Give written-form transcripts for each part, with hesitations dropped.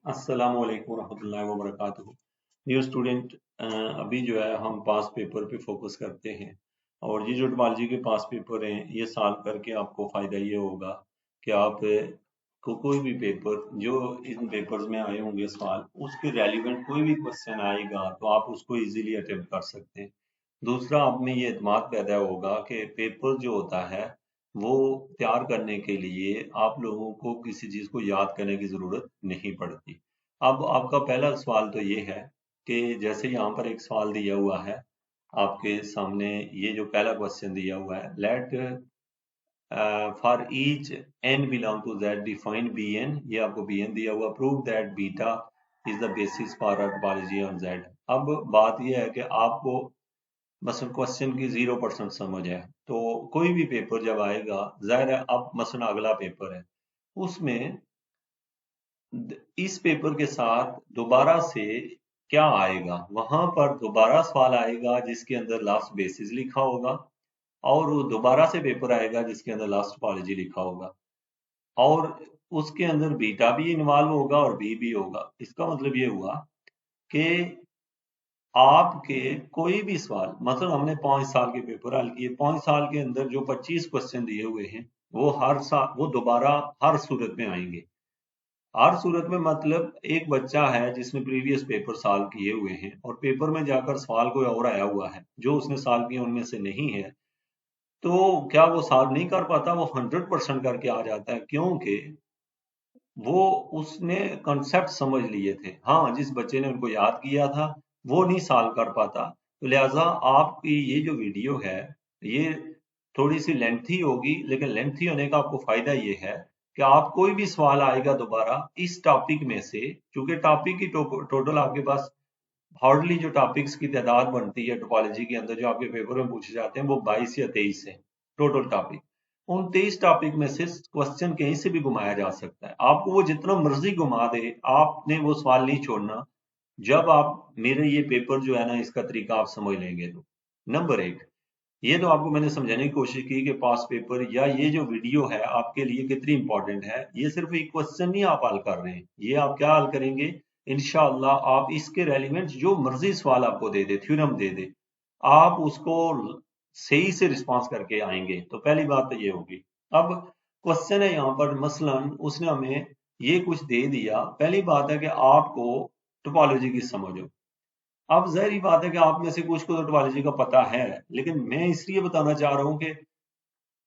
अस्सलामु अलैकुम रहमतुल्लाहि व बरकातुहू। न्यू स्टूडेंट, अभी जो है हम पास पेपर पे फोकस करते हैं। और ये जो टोपोलॉजी के पास पेपर हैं ये सॉल्व करके आपको फ़ायदा ये होगा कि आप को कोई भी पेपर जो इन पेपर्स में आए होंगे सवाल उसके रेलिवेंट कोई भी क्वेश्चन आएगा तो आप उसको इजीली अटेम्प्ट कर सकते हैं। दूसरा, आप में ये एतमाद पैदा होगा कि पेपर जो होता है वो तैयार करने के लिए आप लोगों को किसी चीज़ को याद करने की ज़रूरत नहीं पड़ती। अब आपका पहला सवाल तो ये है कि जैसे यहाँ पर एक सवाल दिया हुआ है आपके सामने, ये जो पहला क्वेश्चन दिया हुआ है, let for each n belong to z define bn, ये आपको bn दिया हुआ, prove that beta is the basis for a topology on z। अब बात यह है कि आपको मसलन क्वेश्चन की 0% समझ है तो कोई भी पेपर जब आएगा, जाहिर है अब मसलन अगला पेपर है उसमें इस पेपर के साथ दोबारा से क्या आएगा, वहां पर दोबारा सवाल आएगा जिसके अंदर लास्ट बेसिस लिखा होगा, और वो दोबारा से पेपर आएगा जिसके अंदर लास्ट टोपोलॉजी लिखा होगा, और उसके अंदर बीटा भी इन्वॉल्व होगा और बी भी होगा। इसका मतलब ये हुआ कि आपके कोई भी सवाल, मतलब हमने 5 साल के पेपर हल किए, 5 साल के अंदर जो 25 क्वेश्चन दिए हुए हैं वो हर साल वो दोबारा हर सूरत में आएंगे। हर सूरत में मतलब एक बच्चा है जिसने प्रीवियस पेपर सॉल्व किए हुए हैं और पेपर में जाकर सवाल कोई और आया हुआ है जो उसने सॉल्व किया उनमें से नहीं है, तो क्या वो सॉल्व नहीं कर पाता? वो 100% करके आ जाता है, क्योंकि वो उसने कॉन्सेप्ट समझ लिए थे। हाँ, जिस बच्चे ने उनको याद किया था वो नहीं सॉल्व कर पाता। तो लिहाजा आपकी ये जो वीडियो है ये थोड़ी सी लेंथी होगी, लेकिन लेंथी होने का आपको फायदा ये है कि आप कोई भी सवाल आएगा दोबारा इस टॉपिक में से, क्योंकि टॉपिक की टोटल आपके पास हार्डली जो टॉपिक्स की तादाद बनती है टोपोलॉजी के अंदर जो आपके पेपर में पूछे जाते हैं वो 22 या 23 है टोटल टॉपिक। उन 23 टॉपिक में से क्वेश्चन कहीं से भी घुमाया जा सकता है, आपको वो जितना मर्जी घुमा दे आपने वो सवाल नहीं छोड़ना जब आप मेरे ये पेपर जो है ना इसका तरीका आप समझ लेंगे तो। नंबर एक, ये तो आपको मैंने समझाने की कोशिश की कि पास पेपर या ये जो वीडियो है आपके लिए कितनी इंपॉर्टेंट है। ये सिर्फ एक क्वेश्चन नहीं आप हल कर रहे हैं, ये आप क्या हल करेंगे इंशाअल्लाह, आप इसके रेलिवेंट जो मर्जी सवाल आपको दे दे, थ्योरम दे दे, आप उसको सही से रिस्पॉन्स करके आएंगे। तो पहली बात तो ये होगी। अब क्वेश्चन है यहाँ पर, मसलन उसने हमें ये कुछ दे दिया। पहली बात है कि आपको टोपोलॉजी की समझ हो। अब ज़ाहिर बात है कि आप में से कुछ को तो टोपोलॉजी का पता है, लेकिन मैं इसलिए बताना चाह रहा हूं कि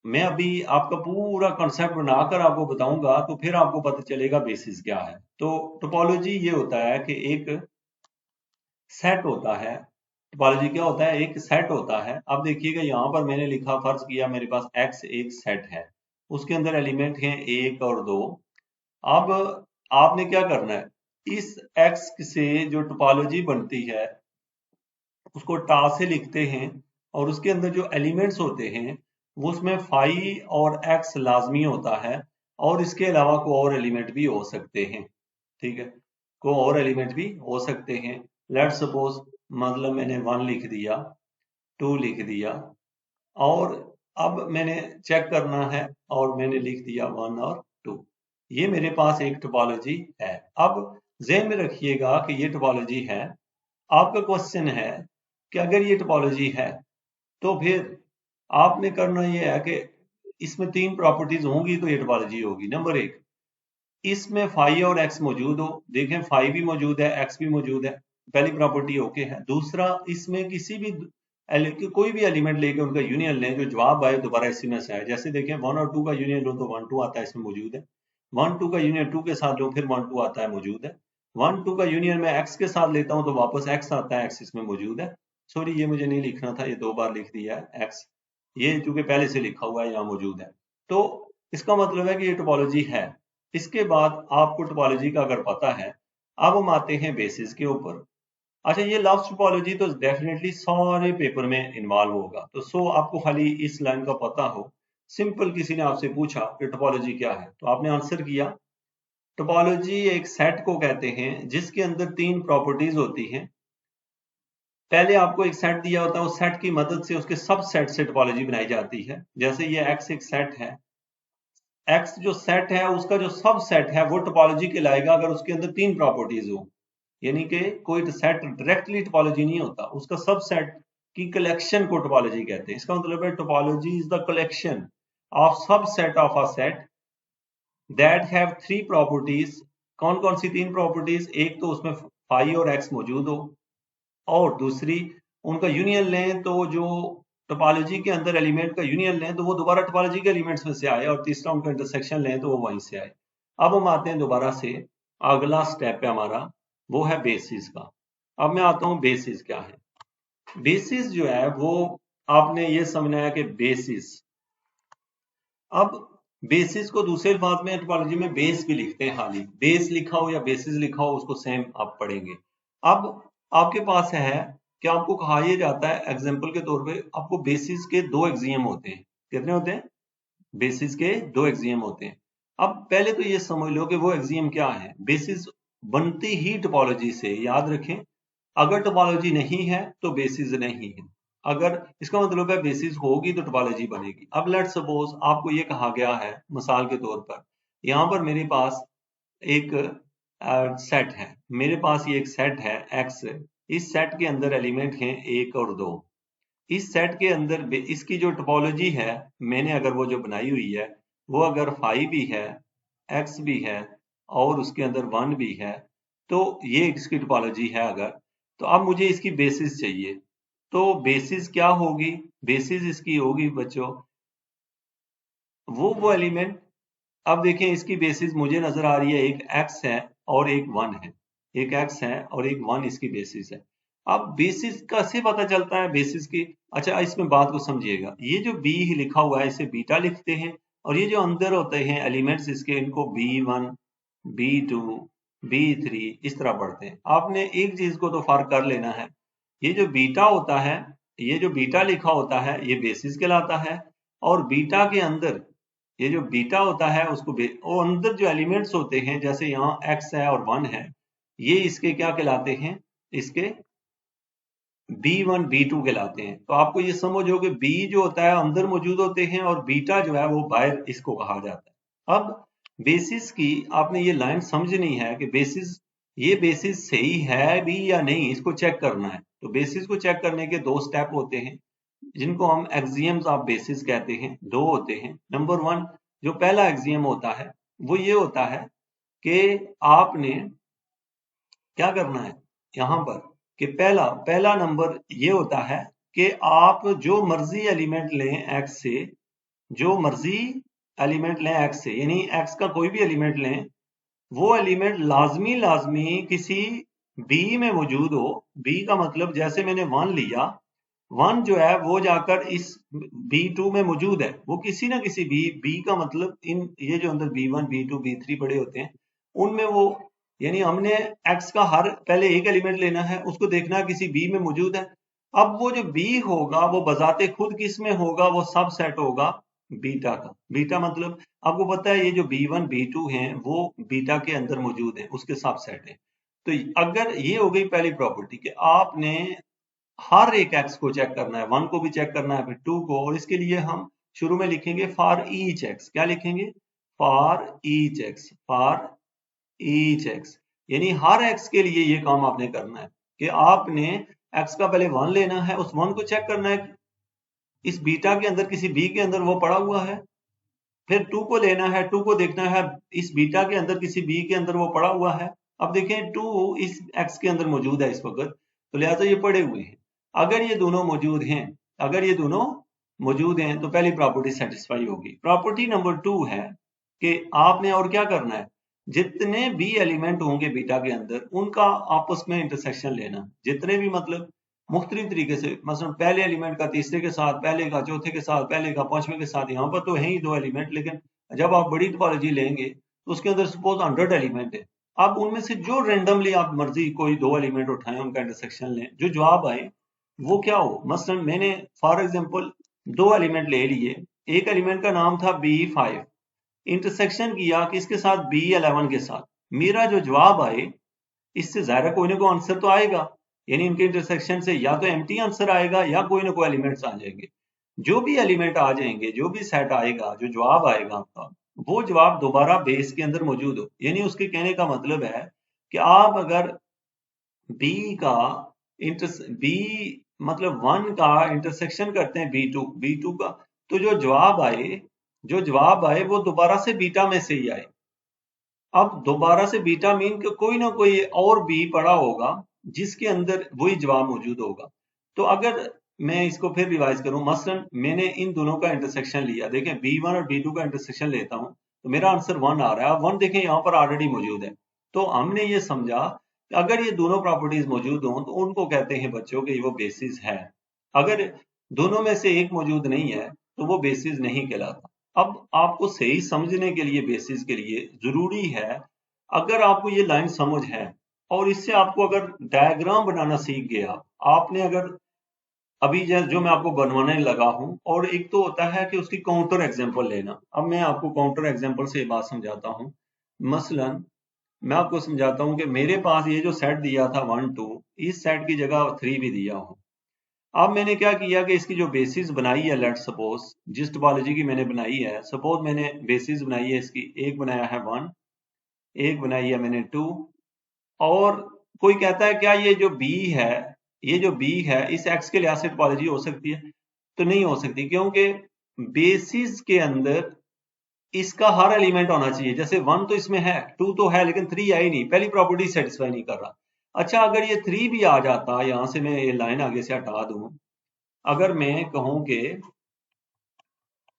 मैं अभी आपका पूरा कॉन्सेप्ट बनाकर आपको बताऊंगा तो फिर आपको पता चलेगा बेसिस क्या है। तो टोपोलॉजी ये होता है कि एक सेट होता है। टोपोलॉजी क्या होता है? एक सेट होता है। अब देखिएगा यहाँ पर मैंने लिखा, फर्ज किया मेरे पास एक्स एक सेट है, उसके अंदर एलिमेंट हैं 1 और 2। अब आपने क्या करना है, इस एक्स से जो टोपोलॉजी बनती है उसको टा से लिखते हैं, और उसके अंदर जो एलिमेंट्स होते हैं वो उसमें फाई और एक्स लाजमी होता है, और इसके अलावा को और एलिमेंट भी हो सकते हैं। ठीक है, को और एलिमेंट भी हो सकते हैं। लेट सपोज मतलब मैंने 1 लिख दिया, 2 लिख दिया, और अब मैंने चेक करना है और मैंने लिख दिया 1 और 2। ये मेरे पास एक टोपोलॉजी है। अब ज़हन में रखिएगा कि ये टोपोलॉजी है। आपका क्वेश्चन है कि अगर ये टोपोलॉजी है तो फिर आपने करना ये है कि इसमें 3 प्रॉपर्टीज होंगी तो ये टोपोलॉजी होगी। नंबर एक, इसमें फाई और एक्स मौजूद हो। देखें, फाई भी मौजूद है, एक्स भी मौजूद है, पहली प्रॉपर्टी ओके है। दूसरा, इसमें किसी भी कोई भी एलिमेंट लेके उनका यूनियन लें, जो जवाब आए दोबारा इसी में से आए। जैसे देखें 1 और 2 का यूनियन लो तो 1 2 आता है, इसमें मौजूद है। 1 2 का यूनियन 2 के साथ लो फिर 1 2 आता है, मौजूद है। 1 2 का यूनियन मैं एक्स के साथ लेता हूं तो वापस एक्स आता है, एक्स इसमें मौजूद है। सॉरी, ये मुझे नहीं लिखना था, ये 2 बार लिख दिया है एक्स, ये चूंकि पहले से लिखा हुआ है यहाँ मौजूद है। तो इसका मतलब है कि ये टोपोलॉजी है। इसके बाद आपको टोपोलॉजी का अगर पता है, अब हम आते हैं बेसिस के ऊपर। अच्छा, ये लव्स टोपोलॉजी तो डेफिनेटली सारे पेपर में इन्वॉल्व होगा, तो सो आपको खाली इस लाइन का पता हो। सिंपल किसी ने आपसे पूछा कि टोपोलॉजी क्या है तो आपने आंसर किया। टोपोलॉजी एक सेट को कहते हैं जिसके अंदर 3 प्रॉपर्टीज होती हैं। पहले आपको एक सेट दिया होता है, उस सेट की मदद से उसके सब सेट से टोपोलॉजी बनाई जाती है। जैसे ये एक्स एक सेट है, एक्स जो सेट है उसका जो सब सेट है वो टोपोलॉजी कहलाएगा अगर उसके अंदर तीन प्रॉपर्टीज हो। यानी कि कोई सेट डायरेक्टली टोपोलॉजी नहीं होता, उसका सब सेट की कलेक्शन को टोपोलॉजी कहते हैं। इसका मतलब है topology is the collection of subset of a set that have three properties. कौन कौन सी तीन प्रॉपर्टीज? एक तो उसमें फाई और एक्स मौजूद हो, और दूसरी उनका यूनियन लें तो जो टोपोलॉजी के अंदर एलिमेंट का यूनियन लें तो वो दोबारा टोपोलॉजी के एलिमेंट्स में से आए, और तीसरा उनका इंटरसेक्शन लें तो वो वहीं से आए। अब हम आते हैं दोबारा से, अगला स्टेप है हमारा वो है बेसिस का। अब मैं आता हूं बेसिस क्या है। बेसिस जो है वो आपने ये समझना है कि बेसिस, अब बेसिस को दूसरे अल्फाज में टोपोलॉजी में बेस भी लिखते हैं, खाली बेस लिखा हो या बेसिस लिखा हो उसको सेम आप पढ़ेंगे। अब आपके पास है कि आपको कहा यह जाता है एग्जांपल के तौर पे, आपको बेसिस के दो एक्सियम होते हैं। कितने होते हैं? बेसिस के दो एक्सियम होते हैं। अब पहले तो ये समझ लो कि वो एक्सियम क्या है। बेसिस बनती ही टोपोलॉजी से, याद रखें। अगर टोपोलॉजी नहीं है तो बेसिस नहीं है, अगर इसका मतलब है बेसिस होगी तो टोपोलॉजी बनेगी। अब लेट सपोज आपको ये कहा गया है मिसाल के तौर पर, यहां पर मेरे पास एक सेट है, मेरे पास ये एक सेट है एक्स। इस सेट के अंदर एलिमेंट हैं एक और दो। इस सेट के अंदर इसकी जो टोपोलॉजी है मैंने अगर वो जो बनाई हुई है वो अगर फाई भी है, एक्स भी है और उसके अंदर वन भी है, तो ये इसकी टोपोलॉजी है अगर, तो अब मुझे इसकी बेसिस चाहिए। तो बेसिस क्या होगी? बेसिस इसकी होगी बच्चों वो एलिमेंट। अब देखें इसकी बेसिस मुझे नजर आ रही है, एक एक्स है और एक वन है, एक एक्स है और एक वन इसकी बेसिस है। अब बेसिस कैसे पता चलता है बेसिस की? अच्छा इसमें बात को समझिएगा, ये जो बी लिखा हुआ है इसे बीटा लिखते हैं, और ये जो अंदर होते हैं एलिमेंट्स इसके इनको B1 B2 B3 इस तरह पढ़ते हैं। आपने एक चीज को तो फर्क कर लेना है, ये जो बीटा होता है, ये जो बीटा लिखा होता है ये बेसिस कहलाता है, और बीटा के अंदर ये जो बीटा होता है उसको और अंदर जो एलिमेंट्स होते हैं जैसे यहाँ एक्स है और वन है, ये इसके क्या कहलाते हैं? इसके B1 B2 कहलाते हैं। तो आपको ये समझो कि बी जो होता है अंदर मौजूद होते हैं और बीटा जो है वो बाहर इसको कहा जाता है। अब बेसिस की आपने ये लाइन समझनी है कि बेसिस, ये बेसिस सही है भी या नहीं इसको चेक करना है। तो बेसिस को चेक करने के दो स्टेप होते हैं जिनको हम एक्सियम्स ऑफ बेसिस कहते हैं। दो होते हैं। नंबर वन, जो पहला एक्सियम होता है वो ये होता है कि आपने क्या करना है यहां पर, कि पहला पहला नंबर ये होता है कि आप जो मर्जी एलिमेंट लें एक्स से, जो मर्जी एलिमेंट लें एक्स से, यानी एक्स का कोई भी एलिमेंट लें, वो एलिमेंट लाजमी लाजमी किसी बी में मौजूद हो। बी का मतलब जैसे मैंने वन लिया, वन जो है वो जाकर इस B2 में मौजूद है, वो किसी ना किसी बी का मतलब इन ये जो अंदर B1 B2 B3 पड़े होते हैं उनमें वो, यानी हमने एक्स का हर पहले एक एलिमेंट लेना है, उसको देखना है किसी बी में मौजूद है। अब वो जो बी होगा वो बजाते खुद किस में होगा? वो सब सेट होगा बीटा का। बीटा मतलब आपको पता है ये जो B1 B2 हैं वो बीटा के अंदर मौजूद है, उसके सब सेट है। तो अगर ये हो गई पहली प्रॉपर्टी कि आपने हर एक एक्स को चेक करना है, वन को भी चेक करना है फिर टू को, और इसके लिए हम शुरू में लिखेंगे फॉर ईच एक्स। क्या लिखेंगे? For each x, for each x, यानी हर एक्स के लिए ये काम आपने करना है कि आपने एक्स का पहले वन लेना है, उस वन को चेक करना है इस बीटा के अंदर किसी बी के अंदर वो पड़ा हुआ है। फिर टू को लेना है, टू को देखना है इस बीटा के अंदर किसी बी के अंदर वो पड़ा हुआ है। अब देखें टू इस एक्स के अंदर मौजूद है इस वक्त, तो लिहाजा ये पड़े हुए हैं। अगर ये दोनों मौजूद हैं, अगर ये दोनों मौजूद हैं तो पहली प्रॉपर्टी सेटिस्फाई होगी। प्रॉपर्टी नंबर टू है कि आपने और क्या करना है, जितने भी एलिमेंट होंगे बीटा के अंदर उनका आपस में इंटरसेक्शन लेना। जितने भी मतलब मुख्तलिफ तरीके से, मसलन पहले एलिमेंट का तीसरे के साथ, पहले का चौथे के साथ, पहले का पांचवें के साथ। यहाँ पर तो है ही दो एलिमेंट, लेकिन जब आप बड़ी टोपोलॉजी लेंगे तो उसके अंदर सपोज 100 एलिमेंट है। आप उनमें से जो रेंडमली आप मर्जी कोई दो एलिमेंट उठाएं, उनका इंटरसेक्शन लें, जो जवाब आए वो क्या हो। मसलन मैंने फॉर एग्जाम्पल दो एलिमेंट ले लिए, एक एलिमेंट का नाम था B5, इंटरसेक्शन किया किसके साथ? B11 के साथ। मेरा जो जवाब आए इससे ज़ाहिर है कोई ना कोई आंसर तो आएगा, यानी इनके इंटरसेक्शन से या तो एम्प्टी आंसर आएगा या कोई ना कोई एलिमेंट्स आ जाएंगे। जो भी एलिमेंट आ जाएंगे, जो भी सेट आएगा, जो जवाब आएगा आपका, वो जवाब दोबारा बेस के अंदर मौजूद हो। यानी उसके कहने का मतलब है कि आप अगर बी का बी मतलब 1 का इंटरसेक्शन करते हैं बी टू का, तो जो जवाब आए वो दोबारा से बीटा में से ही आए। अब दोबारा से बीटा मीन कि कोई ना कोई और बी पड़ा होगा जिसके अंदर वही जवाब मौजूद होगा। तो अगर मैं इसको फिर रिवाइज करूं, मसलन मैंने इन दोनों का इंटरसेक्शन लिया, देखें बी1 और बी2 का इंटरसेक्शन लेता हूं तो मेरा आंसर 1 आ रहा है। अब 1 देखें यहाँ पर ऑलरेडी मौजूद है। तो हमने ये समझा कि अगर ये दोनों प्रॉपर्टीज मौजूद हों तो उनको कहते हैं बच्चों के वो बेसिस है। अगर दोनों में से एक मौजूद नहीं है तो वो बेसिस नहीं कहलाता। अब आपको सही समझने के लिए बेसिस के लिए जरूरी है, अगर आपको ये लाइन समझ है और इससे आपको अगर डायग्राम बनाना सीख गया, आपने अगर अभी जो मैं आपको बनवाने लगा हूं, और एक तो होता है कि उसकी काउंटर एग्जांपल लेना। अब मैं आपको काउंटर एग्जांपल से ये बात समझाता हूं। मसलन मैं आपको समझाता हूं कि मेरे पास ये जो सेट दिया था 1 2, इस सेट की जगह 3 भी दिया हूं। अब मैंने क्या किया कि इसकी जो बेसिस बनाई है, लेट सपोज जिस टोपोलॉजी की मैंने बनाई है, सपोज मैंने बेसिस बनाई है इसकी, एक बनाया है 1, एक बनाई है मैंने 2, और कोई कहता है क्या ये जो बी है, ये जो बी है इस एक्स के लिहाज से टोपोलॉजी हो सकती है? तो नहीं हो सकती, क्योंकि बेसिस के अंदर इसका हर एलिमेंट होना चाहिए। जैसे 1 तो इसमें है, 2 तो है, लेकिन 3 है ही नहीं, पहली प्रॉपर्टी सेटिस्फाई नहीं कर रहा। अच्छा, अगर ये 3 भी आ जाता, यहां से मैं ये लाइन आगे से हटा दूं, अगर मैं कहूं कि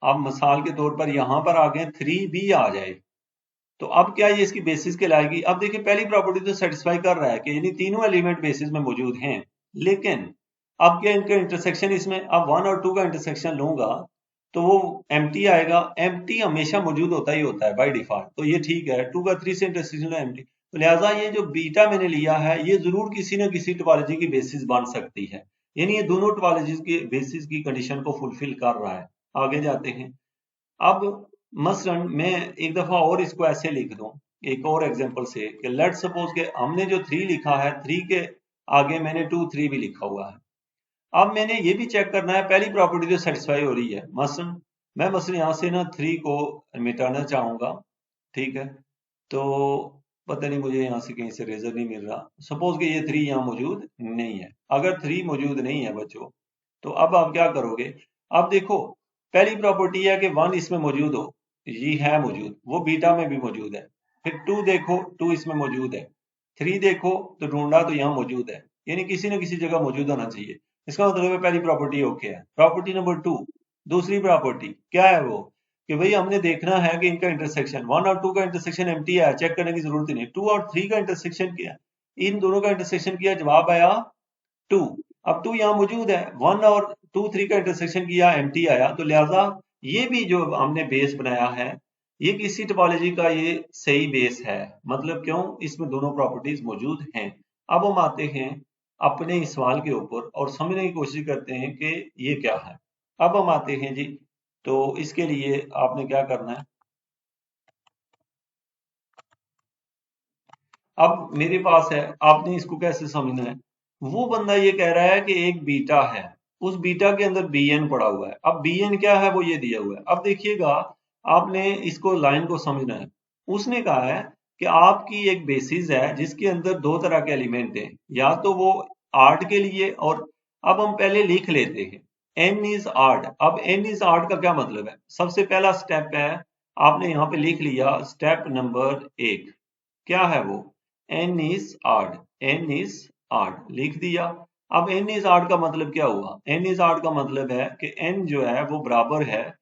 अब मिसाल के तौर पर यहां पर आ गए 3 भी आ जाए, तो अब क्या ये इसकी बेसिस कहलाएगी? अब देखिए पहली प्रॉपर्टी तो सेटिस्फाई कर रहा है कि यानी तीनों एलिमेंट बेसिस में मौजूद हैं, लेकिन अब क्या इनका इंटरसेक्शन, इसमें अब 1 और 2 का इंटरसेक्शन लूंगा तो वो एम्प्टी आएगा। एम्प्टी हमेशा मौजूद होता ही होता है बाय डिफॉल्ट, तो ये ठीक है। 2 का 3 से इंटरसेक्शन लो एम्प्टी, तो लिहाजा ये जो बीटा मैंने लिया है ये जरूर किसी ना किसी टोपोलॉजी की बेसिस बन सकती है। यानी ये दोनों टोपोलॉजीज की बेसिस की कंडीशन को फुलफिल कर रहा है। आगे जाते हैं। अब मसलन मैं एक दफा और इसको ऐसे लिख दूं, एक और एग्जांपल से, कि लेट सपोज के हमने जो 3 लिखा है, 3 के आगे मैंने 2 3 भी लिखा हुआ है। अब मैंने ये भी चेक करना है पहली प्रॉपर्टी जो सेटिस्फाई हो रही है। मसलन यहाँ से ना 3 को मिटाना चाहूंगा, ठीक है? तो पता नहीं मुझे यहाँ से कहीं से रेजर नहीं मिल रहा। सपोज कि ये 3 यहाँ मौजूद नहीं है। अगर 3 मौजूद नहीं है बच्चों, तो अब आप क्या करोगे? अब देखो पहली प्रॉपर्टी है कि 1 इसमें मौजूद हो, ये है मौजूद, वो बीटा में भी मौजूद है। फिर 2 देखो, 2 इसमें मौजूद है। 3 देखो तो ढूंढा तो यहाँ मौजूद है, यानी किसी न किसी जगह मौजूद होना चाहिए। इसका मतलब है पहली प्रॉपर्टी ओके है। प्रॉपर्टी नंबर 2, दूसरी प्रॉपर्टी क्या है वो, कि भाई हमने देखना है कि इनका इंटरसेक्शन 1 और 2 का इंटरसेक्शन एम्प्टी है, चेक करने की जरूरत ही नहीं। 2 और 3 का इंटरसेक्शन किया, इन दोनों का इंटरसेक्शन किया, जवाब आया 2। अब 2 यहाँ मौजूद है, 1 और 2 3 का इंटरसेक्शन किया, एम्प्टी आया, तो लिहाजा ये भी जो हमने बेस बनाया है ये किसी टोपोलॉजी का ये सही बेस है। मतलब क्यों? इसमें दोनों प्रॉपर्टीज मौजूद हैं। अब हम आते हैं अपने इस सवाल के ऊपर और समझने की कोशिश करते हैं कि ये क्या है। अब हम आते हैं जी, तो इसके लिए आपने क्या करना है। अब मेरे पास है, आपने इसको कैसे समझना है। वो बंदा ये कह रहा है कि एक बीटा है, उस बीटा के अंदर बी एन पड़ा हुआ है। अब बी एन क्या है वो ये दिया हुआ है। अब देखिएगा, आपने इसको लाइन को समझना है। उसने कहा है कि आपकी एक बेसिस है जिसके अंदर दो तरह के एलिमेंट हैं, या तो वो आर्ट के लिए, और अब हम पहले लिख लेते हैं एन इज आर्ट। अब एन इज आर्ट का क्या मतलब है? सबसे पहला स्टेप है, आपने यहाँ पे लिख लिया स्टेप नंबर 1, क्या है वो? एन इज आर्ड, एन इज आर्ड लिख दिया। अब एन इज आर्ड का मतलब क्या हुआ? एन इज आर्ड का मतलब है कि एन जो है वो बराबर है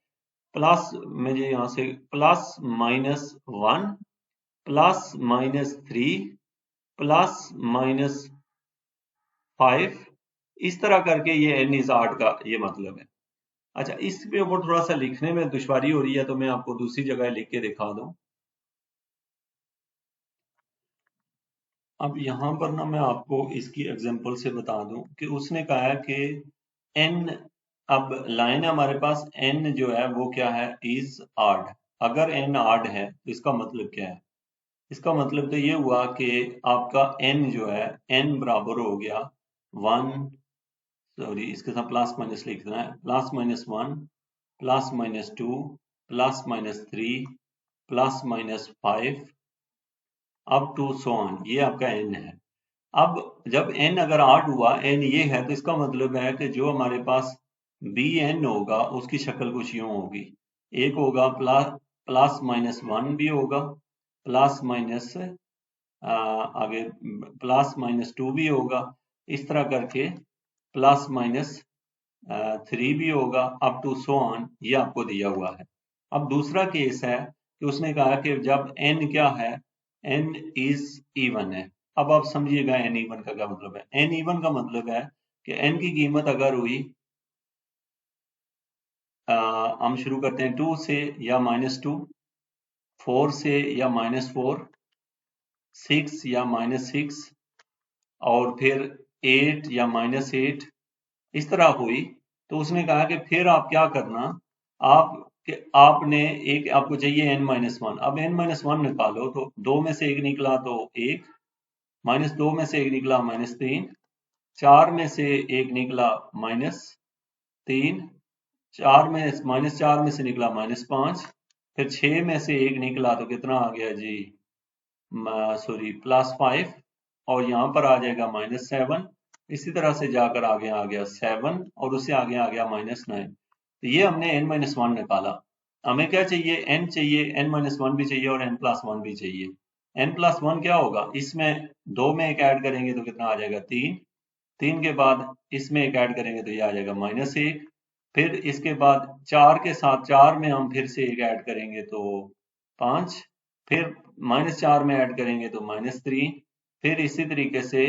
प्लस, मुझे यहां से +-1 +-3 +-5, इस तरह करके ये एन इज आर्ड का ये मतलब है। अच्छा, इसके ऊपर थोड़ा सा लिखने में दुश्वारी हो रही है तो मैं आपको दूसरी जगह लिख के दिखा दूं। अब यहाँ पर ना मैं आपको इसकी एग्जांपल से बता दूं कि उसने कहा है कि n, अब लाइन है हमारे पास, n जो है वो क्या है? इज आर्ड। अगर n आर्ड है तो इसका मतलब क्या है? इसका मतलब तो ये हुआ कि आपका n जो है, n बराबर हो गया 1, सॉरी इसके साथ प्लस माइनस लिख देना है, +-1 +-2 +-3 +-5 अप टू सो ऑन, ये आपका n है। अब जब n अगर 8 हुआ, n ये है, तो इसका मतलब है कि जो हमारे पास bn होगा उसकी शक्ल कुछ यूं होगी। एक होगा +-1 भी होगा, प्लस माइनस आगे +-2 भी होगा, इस तरह करके +-3 भी होगा अप टू सो ऑन, ये आपको दिया हुआ है। अब दूसरा केस है कि उसने कहा कि जब n क्या है, n इज इवन है। अब आप समझिएगा n इवन का क्या मतलब है। n इवन का मतलब है कि n की कीमत अगर हुई, हम शुरू करते हैं 2 से या -2, 4 से या -4, 6 या -6, और फिर 8 या -8, इस तरह हुई, तो उसने कहा कि फिर आप क्या करना, आप आपने एक आपको चाहिए n-1, अब n-1 निकालो, तो 2 में से 1 निकला तो 1, -2 में से 1 निकला -3, 4 में से 1 निकला -3, 4 में से निकला -5, फिर 6 में से 1 निकला तो कितना आ गया जी, सॉरी +5, और यहाँ पर आ जाएगा -7, इसी तरह से जाकर आगे आ गया 7, और उससे आगे आ गया -9। तो ये हमने n-1 निकाला। हमें क्या चाहिए, n चाहिए, n-1 भी चाहिए और n+1 भी चाहिए। n+1 क्या होगा, इसमें 2 में एक ऐड करेंगे तो कितना आ जाएगा 3, 3 के बाद इसमें एक ऐड करेंगे तो ये आ जाएगा -1, फिर इसके बाद 4 के साथ 4 में हम फिर से एक ऐड करेंगे तो 5, फिर -4 में ऐड करेंगे तो -3, फिर इसी तरीके से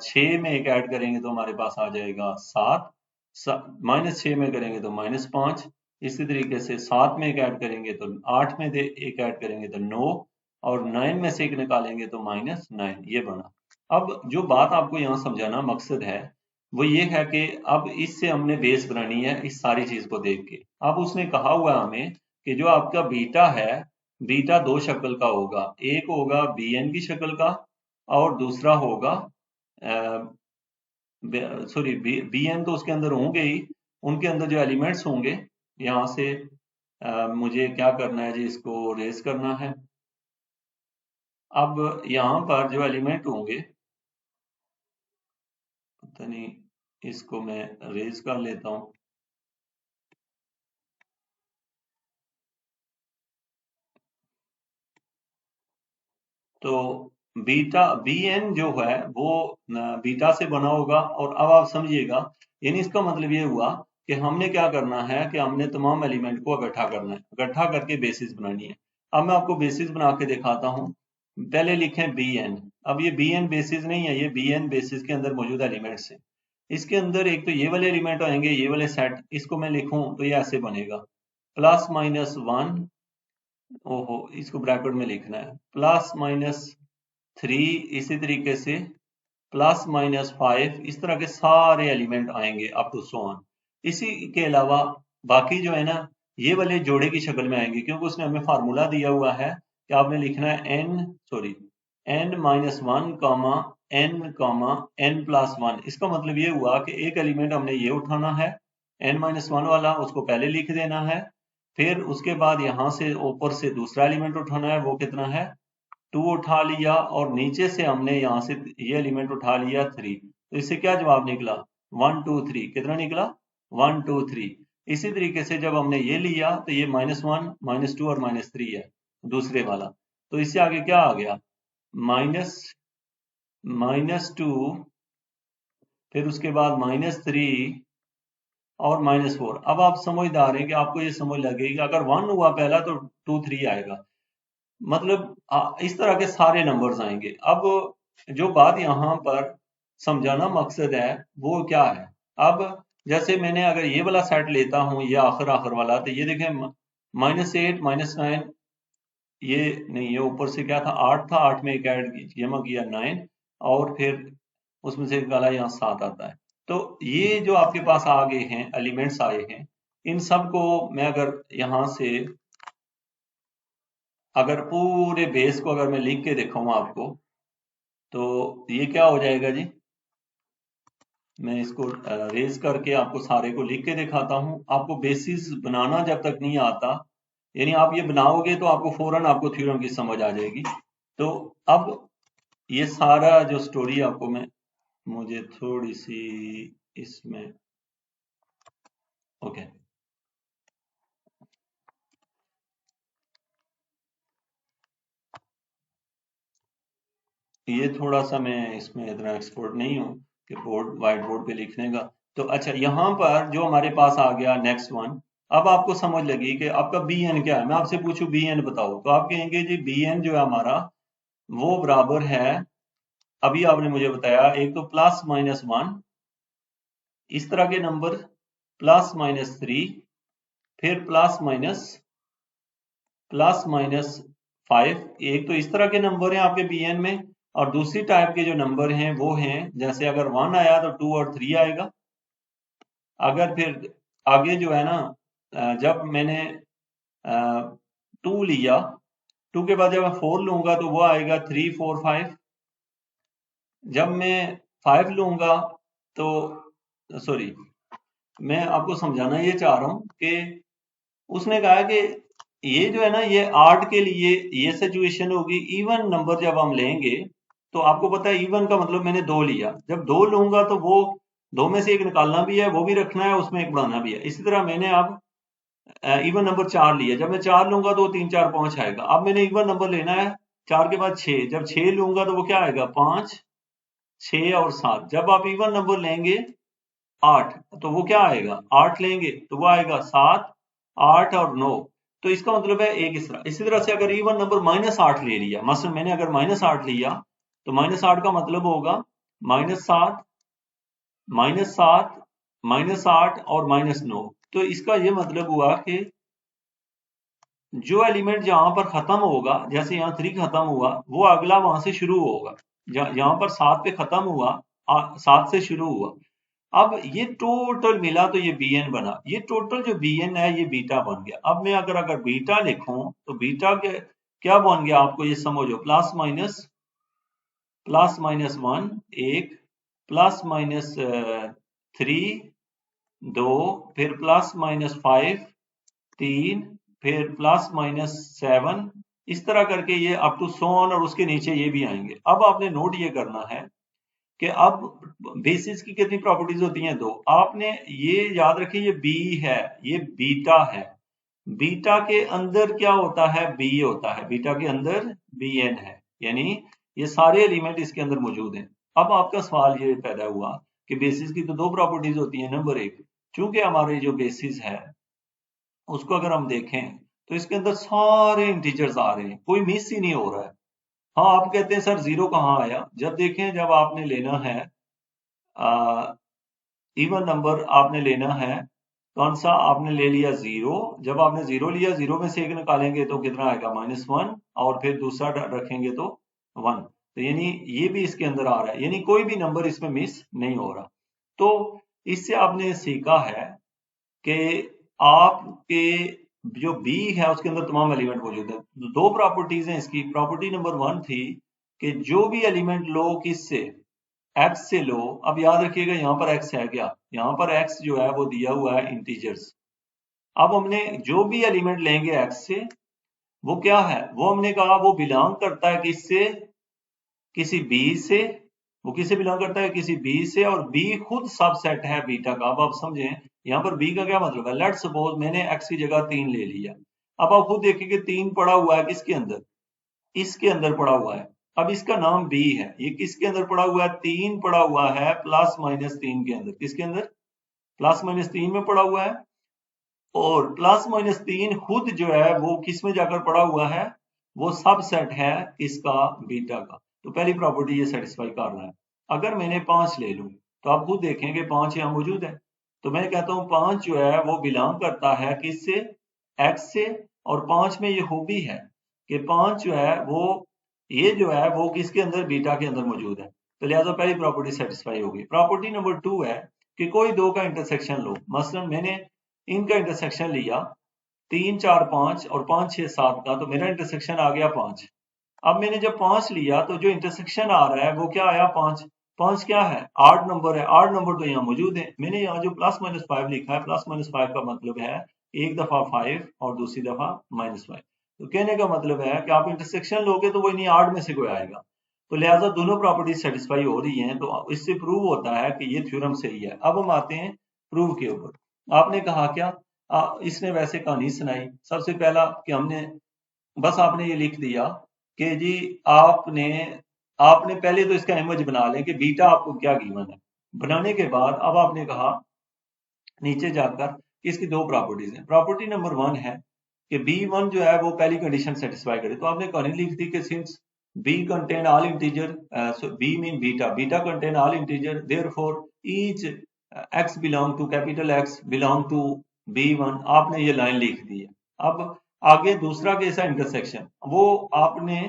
6 में एक ऐड करेंगे तो हमारे पास आ जाएगा 7, -6 में करेंगे तो -5, इसी तरीके से 7 में एक ऐड करेंगे तो 8 में एक ऐड करेंगे तो 9, और 9 में से एक निकालेंगे तो -9, ये बना। अब जो बात आपको यहाँ समझाना मकसद है वो ये है कि अब इससे हमने बेस बनानी है इस सारी चीज को देख के। अब उसने कहा हुआ हमें कि जो आपका बीटा है, बीटा दो शक्ल का होगा, एक होगा bn की शक्ल का और दूसरा होगा, सॉरी bn तो उसके अंदर होंगे ही, उनके अंदर जो एलिमेंट्स होंगे, यहाँ से मुझे क्या करना है जी, इसको रेज करना है। अब यहाँ पर जो एलिमेंट होंगे, पता नहीं, इसको मैं रेज कर लेता हूँ। तो बीटा bn जो है वो बीटा से बना होगा, और अब आप समझिएगा, यानी इसका मतलब ये हुआ कि हमने क्या करना है कि हमने तमाम एलिमेंट को इकट्ठा करना है, इकट्ठा करके बेसिस बनानी है। अब मैं आपको बेसिस बना के दिखाता हूँ। पहले लिखें bn। अब ये bn बेसिस नहीं है, ये bn बेसिस के अंदर मौजूद एलिमेंट्स हैं। इसके अंदर एक तो ये वाले एलिमेंट आएंगे, ये वाले सेट, इसको मैं लिखूं तो ये ऐसे बनेगा, +-1, ओहो इसको ब्रैकेट में लिखना है, +-3, इसी तरीके से +-5, इस तरह के सारे एलिमेंट आएंगे अप टू सो ऑन। इसी के अलावा बाकी जो है ना, ये वाले जोड़े की शक्ल में आएंगे, क्योंकि उसने हमें फार्मूला दिया हुआ है कि आपने लिखना है n-1, n+1। इसका मतलब ये हुआ कि एक एलिमेंट हमने ये उठाना है, n-1 वाला, उसको पहले लिख देना है, फिर उसके बाद यहाँ से ऊपर से दूसरा एलिमेंट उठाना है, वो कितना है 2 उठा लिया, और नीचे से हमने यहाँ से ये एलिमेंट उठा लिया 3, तो इससे क्या जवाब निकला 1 2 3, कितना निकला 1 2 3। इसी तरीके से जब हमने ये लिया तो ये -1, -2 और -3 है दूसरे वाला, तो इससे आगे क्या आ गया -2, फिर उसके बाद -3 और -4। अब आप समझदार हैं कि आपको ये समझ लगेगी, अगर 1 हुआ पहला तो 2 3 आएगा, मतलब इस तरह के सारे नंबर्स आएंगे। अब जो बात यहाँ पर समझाना मकसद है वो क्या है, अब जैसे मैंने अगर ये वाला सेट लेता हूँ, ये आखिर आखिर वाला, तो ये देखें -8 -9, ये नहीं, ये ऊपर से क्या था 8 था, 8 में एक ऐड जमा किया 9, और फिर उसमें से निकाला यहाँ 7 आता है। तो ये जो आपके पास आ गए हैं एलिमेंट्स आए हैं, इन सब को मैं अगर यहाँ से अगर पूरे बेस को अगर मैं लिख के दिखाऊं आपको, तो ये क्या हो जाएगा जी, मैं इसको रेज करके आपको सारे को लिख के दिखाता हूं। आपको बेसिस बनाना जब तक नहीं आता, यानी आप ये बनाओगे तो आपको फौरन आपको थ्योरम की समझ आ जाएगी। तो अब ये सारा जो स्टोरी आपको मैं, मुझे थोड़ी सी इसमें, ओके, ये थोड़ा सा मैं इसमें इतना एक्सपर्ट नहीं हूँ कि बोर्ड व्हाइट बोर्ड पे लिखने का। तो अच्छा, यहाँ पर जो हमारे पास आ गया नेक्स्ट वन, अब आपको समझ लगी कि आपका बी एन क्या है। मैं आपसे पूछूं बी एन बताओ, तो आप कहेंगे जी बी एन जो है हमारा वो बराबर है, अभी आपने मुझे बताया, एक तो प्लस माइनस वन, इस तरह के नंबर, प्लस माइनस थ्री, फिर प्लस माइनस फाइव। एक तो इस तरह के नंबर हैं आपके बीएन में, और दूसरी टाइप के जो नंबर हैं वो हैं, जैसे अगर वन आया तो टू और थ्री आएगा। अगर फिर आगे जो है ना, जब मैंने टू लिया, टू के बाद जब मैं फोर लूंगा तो वो आएगा थ्री फोर फाइव। जब मैं फाइव लूंगा तो, सॉरी, मैं आपको समझाना ये चाह रहा हूं कि उसने कहा कि ये जो है ना, ये आर्ट के लिए ये सिचुएशन होगी। इवन नंबर जब हम लेंगे तो आपको पता है इवन का मतलब मैंने दो लिया, जब दो लूंगा तो वो दो में से एक निकालना भी है, वो भी रखना है, उसमें एक बढ़ाना भी है। इसी तरह मैंने अब इवन नंबर चार लिया, जब मैं चार लूंगा तो तीन चार पांच आएगा। अब मैंने इवन नंबर लेना है, चार के बाद छह, जब छह लूंगा तो वो क्या आएगा, पांच, छह और सात। जब आप इवन नंबर लेंगे आठ, तो वो क्या आएगा, आठ लेंगे तो वो आएगा सात, आठ और नौ। तो इसका मतलब है एक इसी तरह से अगर इवन नंबर माइनस आठ ले लिया, मसलन मैंने अगर माइनस आठ लिया, तो माइनस आठ का मतलब होगा माइनस सात, माइनस सात, माइनस आठ और माइनस नौ। तो इसका ये मतलब हुआ कि जो एलिमेंट जहां पर खत्म होगा, जैसे यहाँ थ्री खत्म हुआ, वो अगला वहां से शुरू होगा। यहाँ पर सात पे खत्म हुआ, सात से शुरू हुआ। अब ये टोटल मिला तो ये bn बना, ये टोटल जो bn है ये बीटा बन गया। अब मैं अगर बीटा लिखूं तो बीटा के क्या बन गया, आपको ये समझो, प्लस माइनस वन एक, प्लस माइनस थ्री दो, फिर प्लस माइनस फाइव तीन, फिर प्लस माइनस सेवन, इस तरह करके ये अप टू सो ऑन, और उसके नीचे ये भी आएंगे। अब आपने नोट ये करना है कि अब बेसिस की कितनी प्रॉपर्टीज होती हैं, दो। आपने ये याद रखिए, ये बी है, ये बीटा है। बीटा के अंदर क्या होता है, बी होता है, बीटा के अंदर बी एन है, यानी ये सारे एलिमेंट इसके अंदर मौजूद हैं। अब आपका सवाल ये पैदा हुआ कि बेसिस की तो दो प्रॉपर्टीज होती हैं। नंबर एक, चूंकि हमारे जो बेसिस है उसको अगर हम देखें तो इसके अंदर सारे इंटीजर्स आ रहे हैं, कोई मिस ही नहीं हो रहा है। हाँ, आप कहते हैं सर जीरो कहाँ आया, जब देखें, जब आपने लेना है इवन नंबर, आपने लेना है कौन सा, आपने ले लिया जीरो। जब आपने जीरो लिया, जीरो में से एक निकालेंगे तो कितना आएगा, माइनस वन, और फिर दूसरा रखेंगे तो वन। तो यानी ये भी इसके अंदर आ रहा है, यानी कोई भी नंबर इसमें मिस नहीं हो रहा। तो इससे आपने सीखा है कि आपके जो बी है उसके अंदर तमाम एलिमेंट मौजूद है। तो दो प्रॉपर्टीज हैं इसकी। प्रॉपर्टी नंबर वन थी कि जो भी एलिमेंट लो किससे, एक्स से लो। अब याद रखिएगा यहाँ पर एक्स है क्या, यहाँ पर एक्स जो है वो दिया हुआ है इंटीजर्स। अब हमने जो भी एलिमेंट लेंगे एक्स से, वो क्या है, वो हमने कहा वो बिलोंग करता है किससे, किसी बी से। वो किसे बिलोंग करता है, किसी बी से, और बी खुद सबसेट है बीटा का। अब आप समझें, यहाँ पर बी का क्या मतलब है। लेट्स सपोज मैंने एक्स की जगह तीन ले लिया। अब आप खुद देखिए कि तीन पड़ा हुआ है किसके अंदर, इसके अंदर पड़ा हुआ है। अब इसका नाम बी है, ये किसके अंदर पड़ा हुआ है, तीन पड़ा हुआ है, प्लस माइनस तीन के अंदर। किसके अंदर, प्लस माइनस तीन में पड़ा हुआ है। और प्लस माइनस तीन खुद जो है वो किस में जाकर पड़ा हुआ है, वो सबसेट है इसका, बीटा का। तो पहली प्रॉपर्टी ये सेटिस्फाई कर रहा है। अगर मैंने पांच ले लूं तो आप खुद देखें कि पांच यहाँ मौजूद है। तो मैं कहता हूं पांच जो है वो बिलोंग करता है किससे, एक्स से। और पांच में ये खूबी है कि पांच जो है वो, ये जो है वो किसके अंदर, बीटा के अंदर मौजूद है। तो लिहाजा पहली प्रॉपर्टी सेटिस्फाई होगी। प्रॉपर्टी नंबर टू है कि कोई दो का इंटरसेक्शन लो। मसलन मैंने इनका इंटरसेक्शन लिया, तीन चार पांच और पांच छह सात का, तो मेरा इंटरसेक्शन आ गया पांच। अब मैंने जब पांच लिया तो जो इंटरसेक्शन आ रहा है वो क्या आया, पांच। पांच क्या है, आठ नंबर है। आठ नंबर तो यहाँ मौजूद है। मैंने यहाँ जो प्लस माइनस फाइव लिखा है, प्लस माइनस फाइव का मतलब है एक दफा 5 और दूसरी दफा -5। तो कहने का मतलब है कि आप इंटरसेक्शन लोगे तो वो इन्हीं 8 में से कोई आएगा। तो लिहाजा दोनों प्रॉपर्टीज सेटिस्फाई हो रही हैं, तो इससे प्रूव होता है कि ये थ्योरम सही है। अब हम आते हैं प्रूव के ऊपर। आपने कहा क्या, इसने वैसे कहानी सुनाई। सबसे पहला कि हमने बस आपने ये लिख दिया कि जी आपने आपने पहले तो इसका इमेज बना लें कि बीटा आपको क्या गिवन है। बनाने के बाद अब आपने कहा नीचे जाकर इसकी दो प्रॉपर्टीज हैं। प्रॉपर्टी नंबर 1 है कि B1 जो है वो पहली कंडीशन सेटिस्फाई करे। तो आपने कहानी लिख दी कि since B contain all integer, so B mean beta contain all integer, therefore each x belong to capital X belong to B1। आपने ये लाइन लिख दी है। अब आगे दूसरा केस है इंटरसेक्शन। वो आपने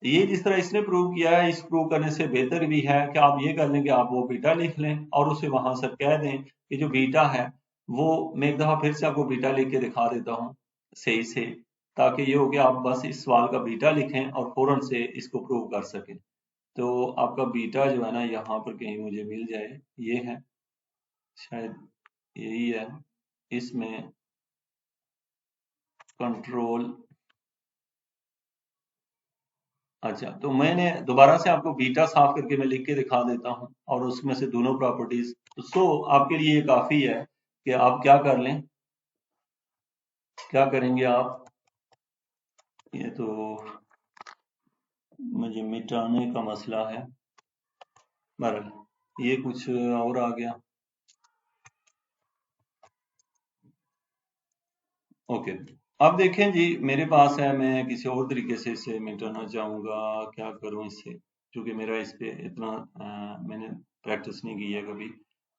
ये जिस तरह इसने प्रूव किया है, इस प्रूव करने से बेहतर भी है कि आप ये कर लें कि आप वो बीटा लिख लें और उसे वहां से कह दें कि जो बीटा है वो, मैं एक दफा फिर से आपको बीटा लिख के दिखा देता हूँ सही से, ताकि ये हो कि आप बस इस सवाल का बीटा लिखें और फौरन से इसको प्रूव कर सकें। तो आपका बीटा जो है ना, यहाँ पर कहीं मुझे मिल जाए, ये है शायद, यही है। इसमें कंट्रोल, अच्छा तो मैंने दोबारा से आपको बीटा साफ करके मैं लिख के दिखा देता हूँ और उसमें से दोनों प्रॉपर्टीज। सो आपके लिए ये काफी है कि आप क्या कर लें, क्या करेंगे आप, ये तो मुझे मिटाने का मसला है। बहरहाल ये कुछ और आ गया। ओके, अब देखें जी मेरे पास है, मैं किसी और तरीके से इसे मिटाना चाहूँगा। क्या करूँ इससे, क्योंकि मेरा इस पे इतना मैंने प्रैक्टिस नहीं की है कभी,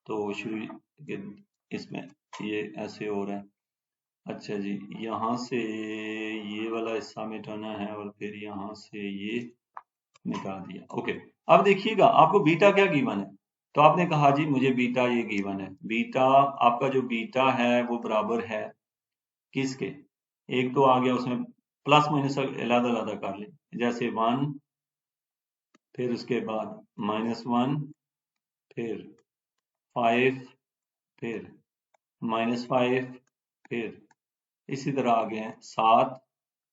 तो शुरू के इसमें ये ऐसे हो रहा है। अच्छा जी, यहाँ से ये वाला हिस्सा मिटाना है और फिर यहाँ से ये मिटा दिया। ओके, अब देखिएगा आपको बीटा क्या गिवन है। तो आपने कहा जी मुझे बीटा ये गिवन है। बीटा, आपका जो बीटा है वो बराबर है किसके, एक तो आ गया उसमें प्लस माइनस अलग अलग कर ले, जैसे 1, फिर उसके बाद -1, फिर 5, फिर -5, फिर इसी तरह आ गए हैं 7।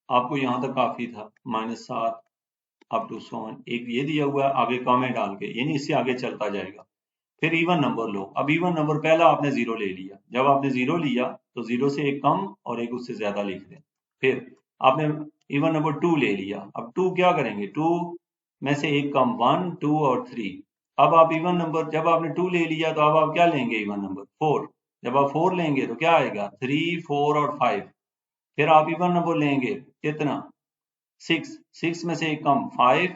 आपको यहाँ तक काफी था, -7 अप टू 7। एक ये दिया हुआ है आगे कॉमे डाल के, यानी इससे आगे चलता जाएगा। फिर इवन नंबर लो। अब इवन नंबर पहला आपने जीरो ले लिया। जब आपने जीरो लिया तो जीरो से एक कम और एक उससे ज्यादा लिख दें। फिर आपने इवन नंबर 2 ले लिया। अब 2 क्या करेंगे, 2 में से एक कम, 1, 2 और 3। अब आप इवन नंबर, जब आपने 2 ले लिया तो अब आप क्या लेंगे, इवन नंबर 4। जब आप 4 लेंगे तो क्या आएगा, 3, 4 और 5। फिर आप इवन नंबर लेंगे कितना, 6। 6 में से एक कम, 5,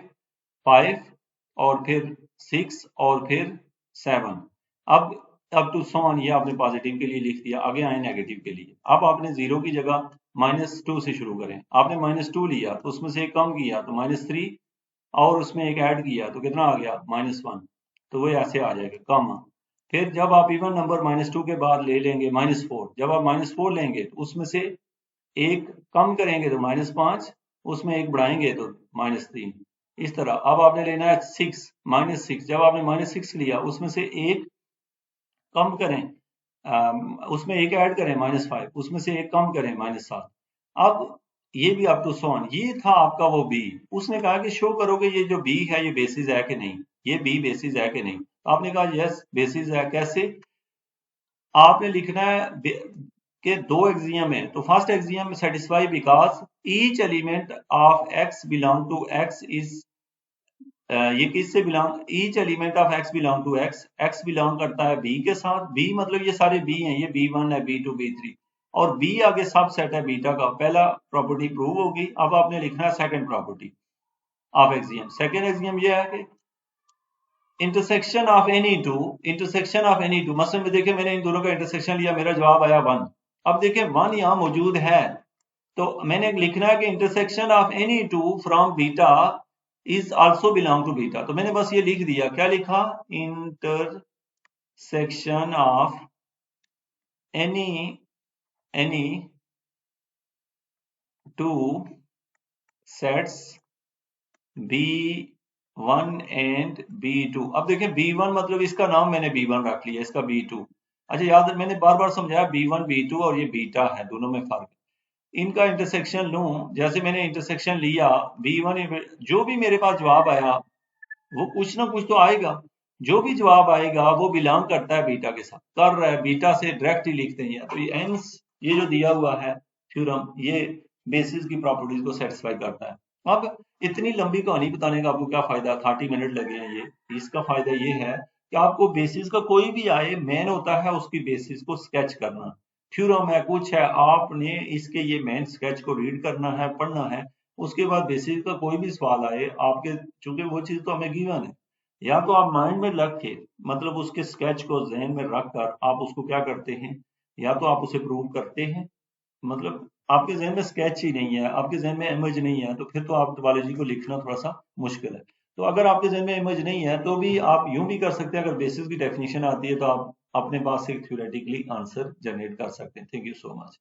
5 और फिर 6 और फिर 7। अब टू सॉन, ये आपने पॉजिटिव के लिए लिख दिया। आगे आए नेगेटिव के लिए। अब आपने जीरो की जगह -2 से शुरू करें। आपने -2 लिया तो उसमें से एक कम किया तो -3 और उसमें एक ऐड किया तो कितना आ गया, -1। तो वो ऐसे आ जाएगा कम। फिर जब आप इवन नंबर -2 के बाद ले लेंगे -4। जब आप -4 लेंगे तो उसमें से एक कम करेंगे तो -5, उसमें एक बढ़ाएंगे तो -3। इस तरह अब आपने लेना है 6, -6। जब आपने -6 लिया उसमें से एक कम करें, उसमें एक ऐड करें -5, उसमें से एक कम करें -7। अब ये भी अप टू सोन, ये था आपका वो बी। उसने कहा कि शो करोगे ये जो बी है ये बेसिस है कि नहीं, ये बी बेसिस है कि नहीं। आपने कहा यस बेसिस है। कैसे, आपने लिखना है कि दो एक्सियम है, तो first axiom satisfy because each element of X belong to X is, ये किससे belong, each element of X belong to X, X belong करता है बी के साथ। बी मतलब ये सारे बी हैं, ये B1 है, B2, B3 और बी आगे सब सेट है बीटा का। पहला प्रॉपर्टी प्रूव होगी। अब आपने लिखना है second property of axiom. Second axiom ये है कि intersection of any to, intersection of any to, मसलन में देखिए मैंने इन दोनों का इंटरसेक्शन लिया, मेरा जवाब आया 1। अब देखिए 1 यहाँ मौजूद है, तो मैंने लिखना है कि intersection of any two from beta is also belong to beta. तो मैंने बस ये लिख दिया, क्या लिखा, intersection of any any two sets B1 and B2। अब देखिए B1 मतलब इसका नाम मैंने B1 रख लिया, इसका B2। अच्छा याद, मैंने बार बार समझाया B1 B2 और ये बीटा है, दोनों में फर्क है। इनका इंटरसेक्शन लूं, जैसे मैंने इंटरसेक्शन लिया B1, जो भी मेरे पास जवाब आया वो कुछ ना कुछ तो आएगा। जो भी जवाब आएगा वो बिलोंग करता है बीटा के साथ, कर रहा है, बीटा से डायरेक्ट ही लिखते हैं। तो ये एंस, ये जो दिया हुआ है थ्योरम, ये बेसिस की प्रॉपर्टीज को सेटिस्फाई करता है। अब इतनी लंबी कहानी बताने का आपको क्या फायदा, 30 मिनट लगे हैं ये। इसका फायदा ये है कि आपको बेसिस का कोई भी आए, मेन होता है उसकी बेसिस को स्केच करना। थ्योरम है, कुछ है, आपने इसके ये मेन स्केच को रीड करना है, पढ़ना है। उसके बाद बेसिस का कोई भी सवाल आए आपके, चूंकि वो चीज तो हमें गिवन है, या तो आप माइंड में रख के, मतलब उसके स्केच को जहन में रख कर आप उसको क्या करते हैं, या तो आप उसे प्रूव करते हैं, मतलब आपके जहन में स्केच ही नहीं है, आपके जहन में इमेज नहीं है, तो फिर तो आप टोपोलॉजी को लिखना थोड़ा सा मुश्किल है। तो अगर आपके जहन में इमेज नहीं है तो भी आप यूं भी कर सकते हैं, अगर बेसिस की डेफिनेशन आती है तो आप अपने पास एक थ्योरेटिकली आंसर जनरेट कर सकते हैं। Thank you so much.